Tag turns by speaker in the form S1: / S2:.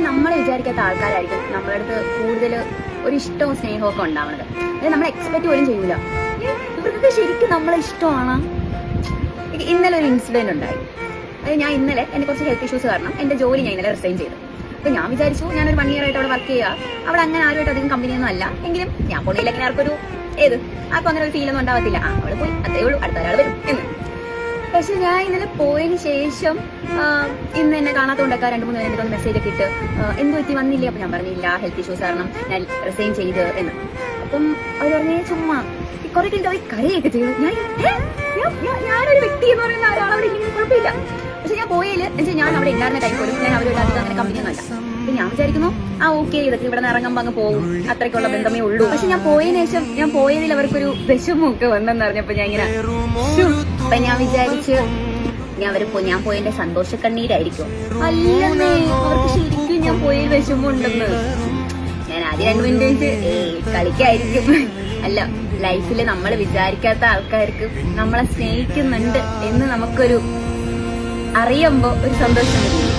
S1: നമ്മളെ വിചാരിക്കാത്ത ആൾക്കാരായിരിക്കും നമ്മളെ അടുത്ത് കൂടുതൽ ഒരു ഇഷ്ടവും സ്നേഹവും ഒക്കെ ഉണ്ടാവുന്നത്. അതായത് നമ്മൾ എക്സ്പെക്ട് പോലും ചെയ്യൂല. ഇവർക്ക് ശരിക്കും നമ്മളെ ഇഷ്ടമാണ്. ഇന്നലെ ഒരു ഇൻസിഡന്റ് ഉണ്ടായി. അതായത് ഞാൻ ഇന്നലെ എന്റെ കുറച്ച് ഹെൽത്ത് ഇഷ്യൂസ് കാരണം എന്റെ ജോലി ഞാൻ ഇന്നലെ റിസൈൻ ചെയ്തു. അപ്പൊ ഞാൻ വിചാരിച്ചു ഞാനൊരു 1 year ആയിട്ട് അവിടെ വർക്ക് ചെയ്യുക, അവിടെ അങ്ങനെ ആരുമായിട്ട് അധികം കമ്പനിയൊന്നും അല്ല, എങ്കിലും ഞാൻ പോണില്ലെങ്കിൽ ആർക്കൊരു ആർക്കും അങ്ങനെ ഒരു ഫീലൊന്നും ഉണ്ടാവത്തില്ല. അവിടെ പോയി അത്രേ ഉള്ളൂ, അടുത്ത ഒരാൾ വരും എന്ന്. പക്ഷെ ഞാൻ ഇന്നലെ പോയതിന് ശേഷം ഇന്ന് എന്നെ കാണാത്തോണ്ടൊക്കെ 2-3 പേര് എനിക്ക് മെസ്സേജ് ഒക്കെ ഇട്ട് എന്ത് പറ്റി വന്നില്ലേ? അപ്പൊ ഞാൻ പറഞ്ഞില്ല, ഹെൽത്ത് ഇഷ്യൂസ് കാരണം ഞാൻ റിസൈൻ ചെയ്ത് എന്ന്. അപ്പം അവർ പറഞ്ഞേ ചുമ്മാ കുറെ കഴിഞ്ഞിട്ട് അവർ കരയൊക്കെ ചെയ്തു. ഞാനൊരു വ്യക്തി എന്ന് പറയുന്ന ഒരാളവിടെ ഇല്ലെങ്കിൽ കുഴപ്പമില്ല. പക്ഷെ ഞാൻ പോയതിൽ ഞാൻ അവിടെ ഉണ്ടായിരുന്ന ടൈം പോലും ഞാൻ അവരോട് അധികം അങ്ങനെ കമ്പനിയൊന്നും അല്ല. അപ്പൊ ഞാൻ വിചാരിക്കുന്നു ഓക്കെ, ഇതൊക്കെ ഇവിടെ നിന്ന് ഇറങ്ങുമ്പോൾ അങ്ങ് പോകും, അത്രയ്ക്കുള്ള ബന്ധമേ ഉള്ളൂ. പക്ഷെ ഞാൻ പോയതിനു ശേഷം ഞാൻ പോയതിൽ അവർക്കൊരു വിഷമമൊക്കെ വന്നെന്ന് അറിഞ്ഞപ്പോ ഞാൻ ഇങ്ങനെ അപ്പൊ ഞാൻ വിചാരിച്ച് ഞാൻ പോയതിന്റെ സന്തോഷക്കണ്ണീരായിരിക്കും. അല്ലെന്നേ, അവർക്ക് ശരിക്കും ഞാൻ പോയതിൽ വിഷമമുണ്ടെന്ന്. ഞാൻ ആദ്യം 2 മിനിറ്റ് കളിക്കായിരിക്കും. അല്ല, ലൈഫിൽ നമ്മൾ വിചാരിക്കാത്ത ആൾക്കാർക്ക് നമ്മളെ സ്നേഹിക്കുന്നുണ്ട് എന്ന് നമുക്കൊരു അറിയുമ്പോ ഒരു സന്തോഷം വരില്ലേ?